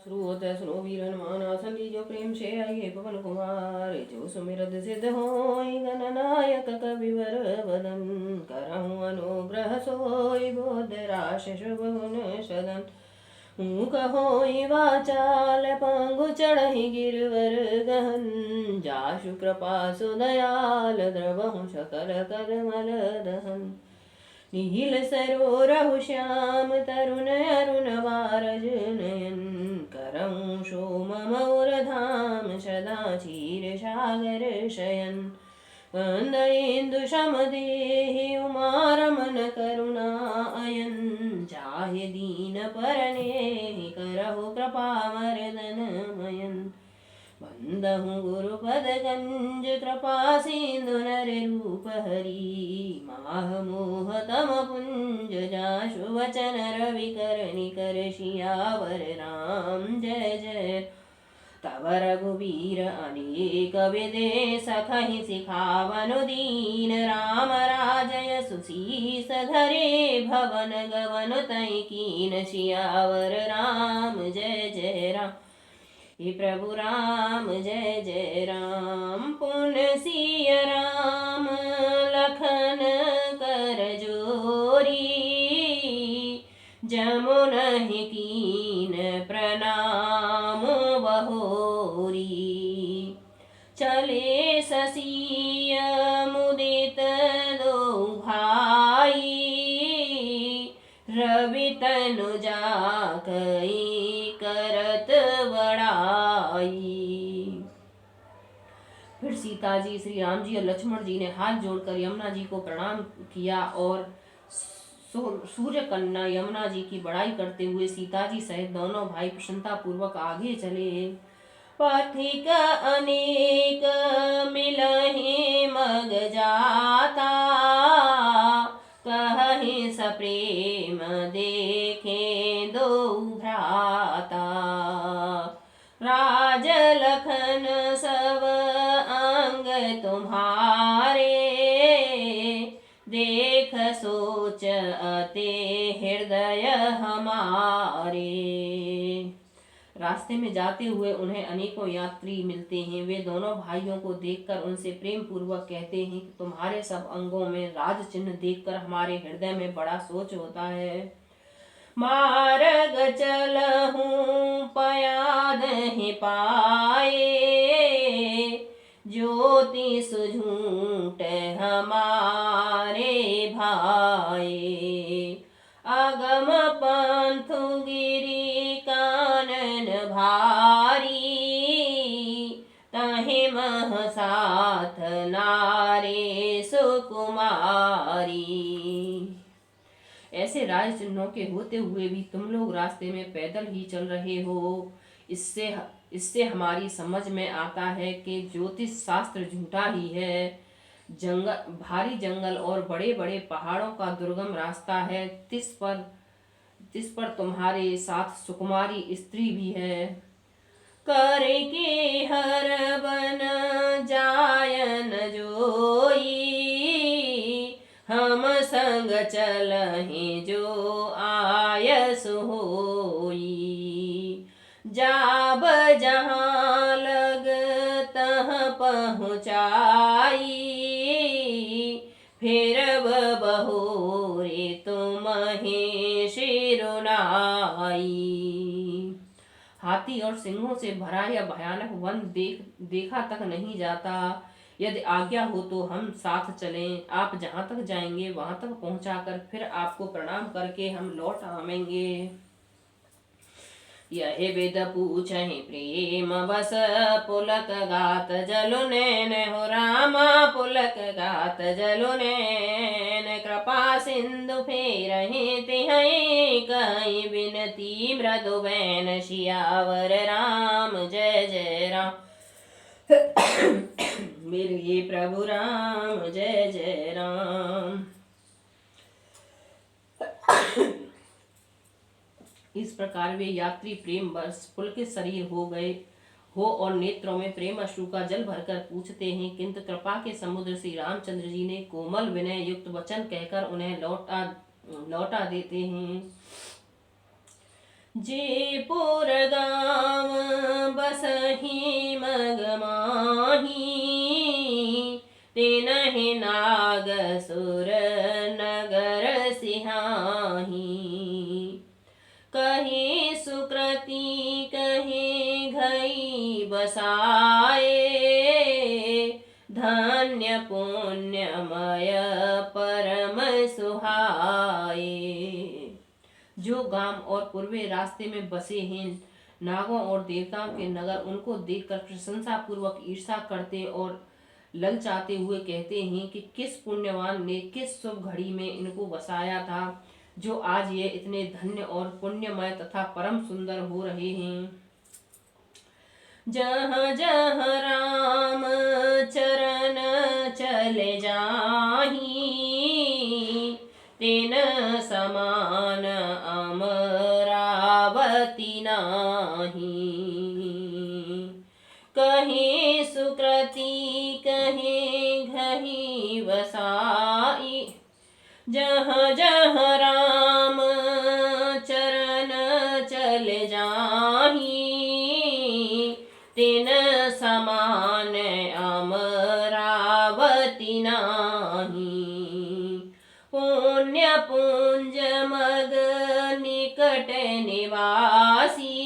श्रुत सुनो वीर हनुमान आसन लीजो प्रेम से आइए पवन कुमार जो सुमिरत सिद्ध होई गणनायक कविवर वदन करहु अनुग्रह सोई बोध राश शुभ गुण सदन मुख होई वाचाल पंगु चढ़हि गिरवर गहन जाशु कृपा सुदयाल द्रवहु सकल करमल दहन नील सरोरहु श्याम तरुण अरुण बारज नयन करऊं सोम मौर धाम सदा क्षीर सागर शयन वंद इंदु सम देहि उमा रमन करुणा अयन चाहे दीन परनेहि करहु कृपा वरदन मयन वंदहु गुरुपद गंज कृपा सिंधु नर रूप हरि माह मोह तम पुंज जाशु वचन रवि कर निकर शियावर राम जय जय तव रघुवीर अनेक विदे सखहि सिखावनु दीन राम राजय सुशीस धरे भवन गवन तै कीन शियावर राम जय जय राम हे प्रभु राम जय जय राम पुण्य सिय राम लखन कर जोरी जमुनहि कीन प्रणाम बहोरी चले ससिय मुदित दो भाई रवि तनु जाकई करत बड़ाई। फिर सीता जी, श्री राम जी और लक्ष्मण जी ने हाथ जोड़कर यमुना जी को प्रणाम किया और सूर्य कन्या यमुना जी की बड़ाई करते हुए सीता जी सहित दोनों भाई प्रसन्नता पूर्वक आगे चले। पथिक अनेक मिलहि मग जाता कहि सप्रेम देखे दो भ्राता राज लखन सब अंग तुम्हारे देख सोच अति हृदय हमारे। रास्ते में जाते हुए उन्हें अनेकों यात्री मिलते हैं। वे दोनों भाइयों को देखकर उनसे प्रेम पूर्वक कहते हैं कि तुम्हारे सब अंगों में राज चिन्ह देखकर हमारे हृदय में बड़ा सोच होता है। मार्ग चलहूं पयाद ही पाए ज्योति सुझूट हमारे भाई अगम पंथु गिरी कानन भारी तहि मह साथ नारे सुकुमारी। ऐसे राज चिन्हों के होते हुए भी तुम लोग रास्ते में पैदल ही चल रहे हो। इससे हमारी समझ में आता है कि ज्योतिष शास्त्र झूठा ही है। भारी जंगल और बड़े बड़े पहाड़ों का दुर्गम रास्ता है। तिस पर तुम्हारे साथ सुकुमारी स्त्री भी है। करके हर बन जायन जोई हम संग चलहि जो आयस होई जाब जहाँ लग तह पहुँचाई फिर बहोरे तुम्हें शिरुनाई। हाथी और सिंहों से भरा यह भयानक वन देखा तक नहीं जाता। यदि आज्ञा हो तो हम साथ चलें। आप जहाँ तक जाएंगे वहां तक पहुंचाकर फिर आपको प्रणाम करके हम लौट आवेंगे। यही विद पूछहि प्रेम बस पुलक गात जलु नैन हो रामा पुलक गात जलु नैन कृपा सिंधु फेरहि तिहै कहि बिनती मृदु बैन शियावर राम जय जय राम मेरे प्रभु राम जय जय राम। इस प्रकार वे यात्री प्रेम बस पुलकित शरीर हो गए हो और नेत्रों में प्रेम अश्रु का जल भरकर पूछते हैं, किंतु कृपा के समुद्र श्री रामचंद्र जी ने कोमल विनय युक्त वचन कहकर उन्हें लौटा देते हैं। जे पुर गाँव बसहि मग माही, तेनहि नाग सुर नगर सिहाही। कहीं सुकृति कहीं घई बसाए, धन्य पुण्यमय परम सुहाए। जो गांव और पूर्वी रास्ते में बसे हैं नागों और देवताओं के नगर, उनको देखकर प्रशंसा पूर्वक ईर्षा करते और ललचाते हुए कहते हैं कि किस पुण्यवान ने किस शुभ घड़ी में इनको बसाया था, जो आज ये इतने धन्य और पुण्यमय तथा परम सुंदर हो रहे हैं। जहाँ जहाँ राम चरण चले जाही, तेन समान अमरावती नाही। कहीं सुकृति कहीं घही वसाई, जहाँ जहाँ राम चरण चले जाही, तिन समान अमरावती नाही। पुण्य पुंज मग निकट निवासी,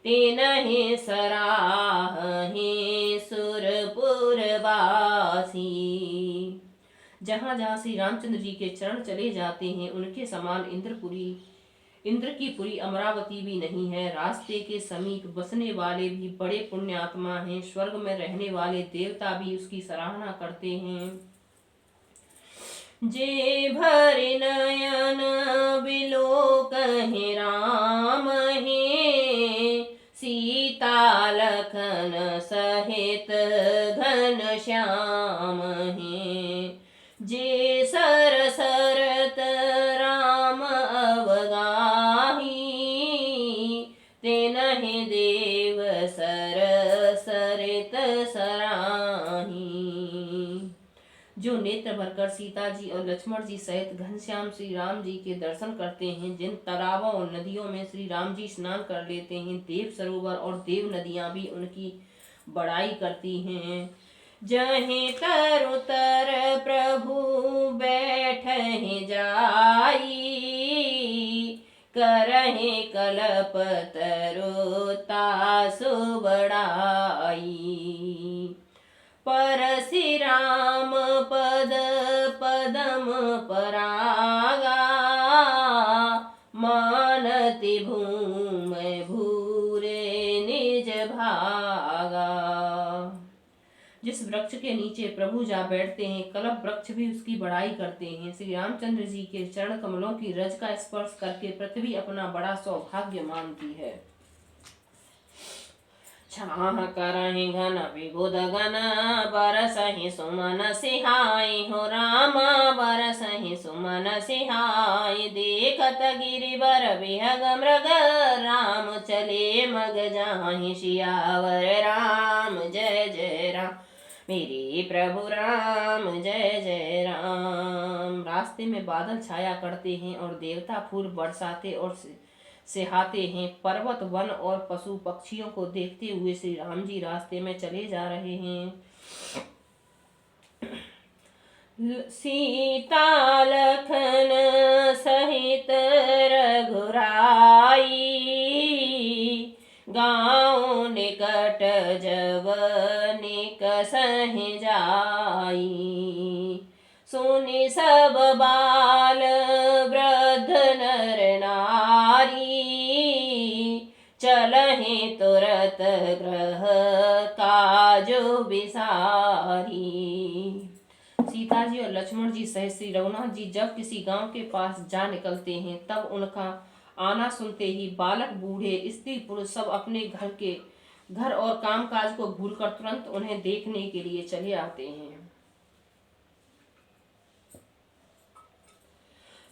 तिनहि सराहे सुरपुरवासी। जहाँ जहाँ श्री रामचंद्र जी के चरण चले जाते हैं, उनके समान इंद्र की पुरी अमरावती भी नहीं है। रास्ते के समीप बसने वाले भी बड़े पुण्यात्मा हैं। स्वर्ग में रहने वाले देवता भी उसकी सराहना करते हैं। जे भर नयन विलोकहि राम है, सीता लखन सहित घन श्याम है। जे सर सरत राम अवगाही, तेनहि देव सर सरित सराही। जो नेत्र भरकर सीता जी और लक्ष्मण जी सहित घनश्याम श्री राम जी के दर्शन करते हैं, जिन तालाबों और नदियों में श्री राम जी स्नान कर लेते हैं, देव सरोवर और देव नदियां भी उनकी बड़ाई करती हैं। जहीं तरु तर प्रभु बैठहि जाई, करहि कलप तरु तासु बड़ाई। परसि राम पद पदम परागा, मानति भूमि भूरे निज भागा। जिस वृक्ष के नीचे प्रभु जा बैठते हैं, कल्प वृक्ष भी उसकी बड़ाई करते हैं। श्री रामचंद्र जी के चरण कमलों की रज का स्पर्श करके पृथ्वी अपना बड़ा सौभाग्य मानती है। छाह करहि घन विबुध गण, बरसहि सुमन सिहाई हो रामा, बरसहि सुमन सिहाई। देखत गिरिवर बिहग मृग, राम चले मग जाहि सियावर। राम जय जय राम मेरे प्रभु राम जय जय राम। रास्ते में बादल छाया करते हैं और देवता फूल बरसाते और सिहाते हैं। पर्वत वन और पशु पक्षियों को देखते हुए श्री राम जी रास्ते में चले जा रहे हैं। सीता लखन सहित रघुराई, गाँव निकट जब निकसहि जाई। सुनि सब बाल वृद्ध नर नारी, चलहि तुरत ग्रह काजु बिसारी। सीता जी और लक्ष्मण जी सहित श्री रघुनाथ जी जब किसी गांव के पास जा निकलते हैं, तब उनका आना सुनते ही बालक बूढ़े स्त्री पुरुष सब अपने घर और कामकाज को भूलकर तुरंत उन्हें देखने के लिए चले आते हैं।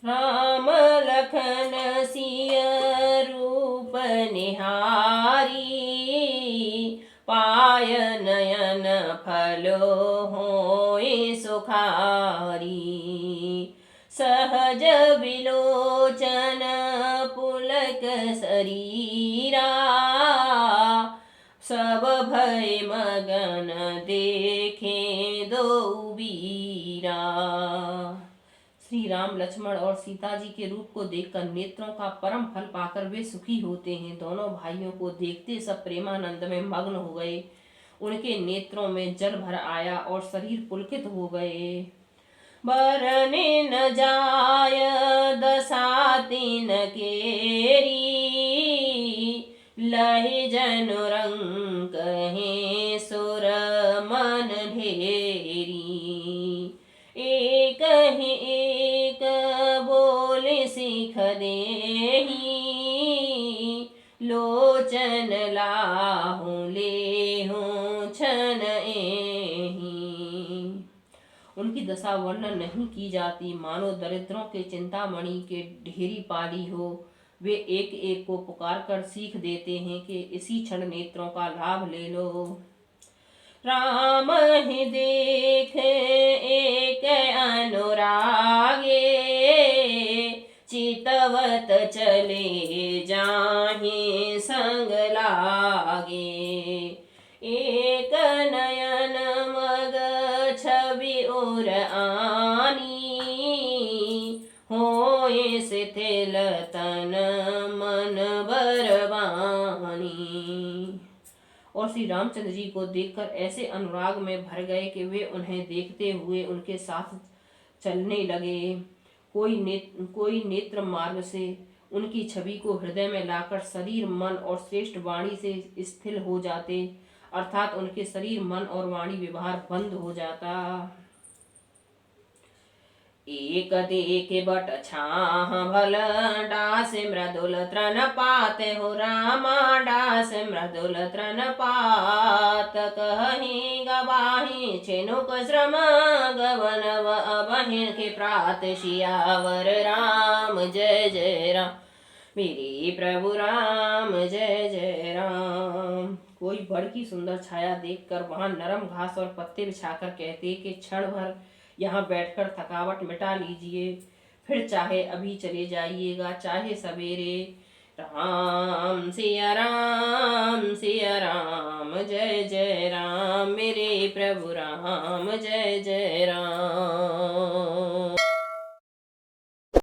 राम लखन सिय रूप निहारी, पाय नयन फलो होय सुखारी। सहज विलोचन पुलकित बालक शरीरा, सब भय मगन देखे दो वीरा। श्री राम लक्ष्मण और सीता जी के रूप को देखकर नेत्रों का परम फल पाकर वे सुखी होते हैं। दोनों भाइयों को देखते सब प्रेमानंद में मग्न हो गए। उनके नेत्रों में जल भर आया और शरीर पुलकित हो गए। बरने न जाय दशा तीन केरी, लहि जनु रंग कहे सुर मन ढेरी। एक ही एक बोले सिख देही, लोचन लाहू लेहू छन एही। उनकी दशा वर्णन नहीं की जाती, मानो दरिद्रों के चिंतामणि के ढेरी पाली हो। वे एक एक को पुकार कर सीख देते हैं कि इसी क्षण नेत्रों का लाभ ले लो। राम ही देख एक अनुरागे, चितवत चले जाहि संग लागे। एक नयन मग छवि और आनी, होए शिथिल तन मन बरबानी। और श्री रामचंद्र जी को देखकर ऐसे अनुराग में भर गए कि वे उन्हें देखते हुए उनके साथ चलने लगे। कोई नेत्र मार्ग से उनकी छवि को हृदय में लाकर शरीर मन और श्रेष्ठ वाणी से स्थिर हो जाते, अर्थात उनके शरीर मन और वाणी व्यवहार बंद हो जाता। एक देख बट छाह भल, डास मृदुल तृण पात हो रामा, डास मृदुल तृण पात। कहीं गवाही छिनुक श्रम, गवन अबहिन के प्रात। सियावर राम जय जय राम, मेरे प्रभु राम जय जय राम। कोई बड़ की सुंदर छाया देखकर वहां नरम घास और पत्ते बिछाकर कहते कि क्षण भर यहाँ बैठकर थकावट मिटा लीजिए, फिर चाहे अभी चले जाइएगा, चाहे सवेरे। राम सिया राम जय जय राम, मेरे प्रभु राम जय जय